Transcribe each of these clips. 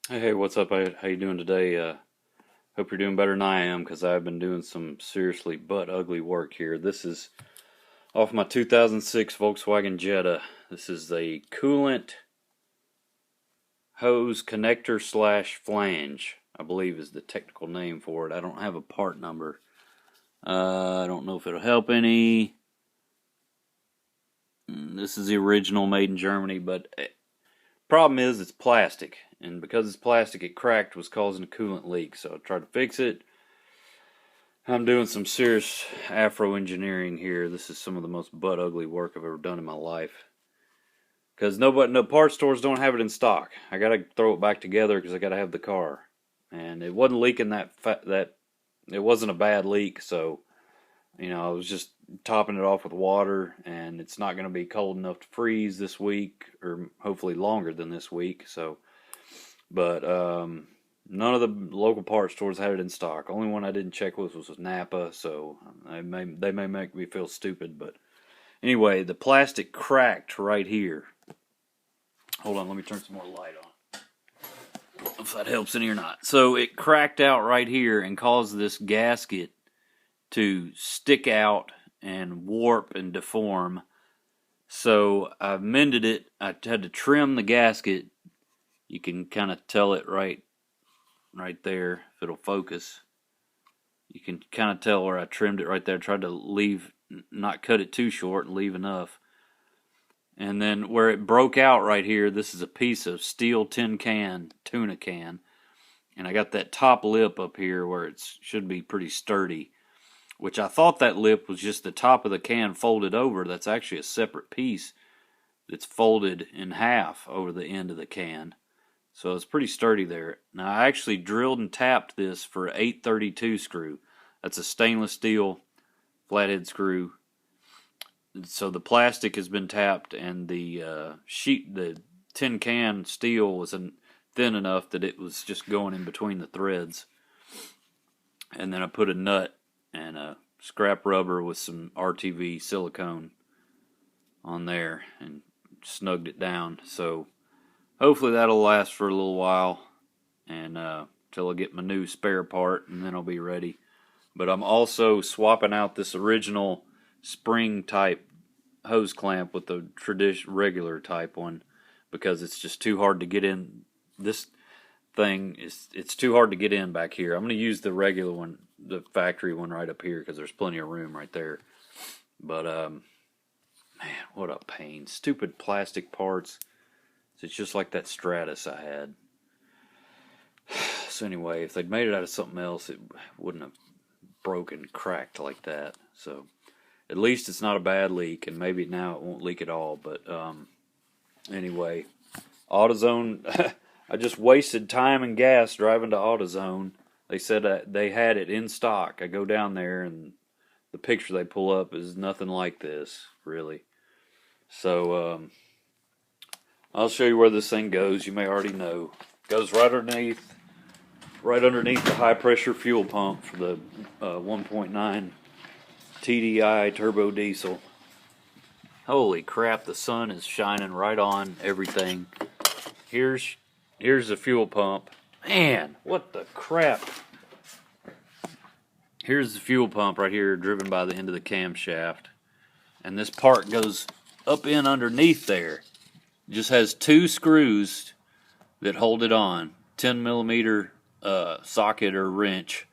Hey, what's up? How you doing today? Hope you're doing better than I am, because I've been doing some seriously butt ugly work here. This is off my 2006 Volkswagen Jetta. This is the coolant hose connector slash flange, I believe is the technical name for it. I don't have a part number. I don't know if it'll help any. This is the original, made in Germany, but problem is it's plastic. And because it's plastic, it cracked, was causing a coolant leak. So I tried to fix it. I'm doing some serious afro engineering here. This is some of the most butt ugly work I've ever done in my life. Because no parts stores don't have it in stock. I gotta throw it back together because I gotta have the car. And it wasn't leaking that it wasn't a bad leak. So I was just topping it off with water, and it's not gonna be cold enough to freeze this week, or hopefully longer than this week. So. But none of the local parts stores had it in stock. Only one I didn't check was Napa, so they may make me feel stupid. But anyway, the plastic cracked right here. Hold on, let me turn some more light on. If that helps any or not. So it cracked out right here and caused this gasket to stick out and warp and deform. So I've mended it. I had to trim the gasket. You can kind of tell it right there, if it'll focus. You can kind of tell where I trimmed it right there. Tried to not cut it too short and leave enough. And then where it broke out right here, this is a piece of steel tin can, tuna can. And I got that top lip up here where it should be pretty sturdy, which I thought that lip was just the top of the can folded over. That's actually a separate piece that's folded in half over the end of the can. So it's pretty sturdy there. Now I actually drilled and tapped this for an 832 screw. That's a stainless steel flathead screw. So the plastic has been tapped, and the tin can steel was thin enough that it was just going in between the threads. And then I put a nut and a scrap rubber with some RTV silicone on there and snugged it down. So hopefully that'll last for a little while, and till I get my new spare part, and then I'll be ready. But I'm also swapping out this original spring type hose clamp with the regular type one, because it's just too hard to get in. This thing it's too hard to get in back here. I'm going to use the regular one, the factory one right up here, because there's plenty of room right there. But man, what a pain. Stupid plastic parts. It's just like that Stratus I had. So anyway, if they'd made it out of something else, it wouldn't have broken, cracked like that. So at least it's not a bad leak, and maybe now it won't leak at all. But anyway, AutoZone, I just wasted time and gas driving to AutoZone. They said they had it in stock. I go down there, and the picture they pull up is nothing like this, really. So I'll show you where this thing goes. You may already know. It goes right underneath the high pressure fuel pump for the 1.9 TDI turbo diesel. Holy crap, the sun is shining right on everything. Here's the fuel pump. Man, what the crap. Here's the fuel pump right here, driven by the end of the camshaft. And this part goes up in underneath there. Just has two screws that hold it on, 10 millimeter socket or wrench,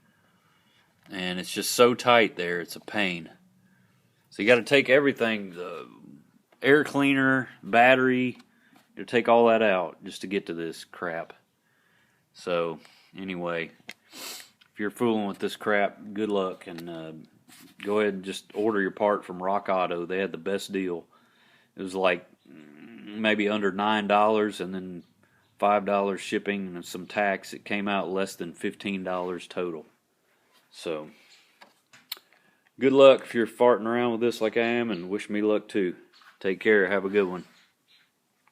and it's just so tight there, it's a pain. So you got to take everything, the air cleaner, battery, you take all that out just to get to this crap. So anyway, if you're fooling with this crap, good luck, and go ahead and just order your part from Rock Auto. They had the best deal. It was like maybe under $9, and then $5 shipping and some tax. It came out less than $15 total. So good luck if you're farting around with this like I am, and wish me luck too. Take care. Have a good one.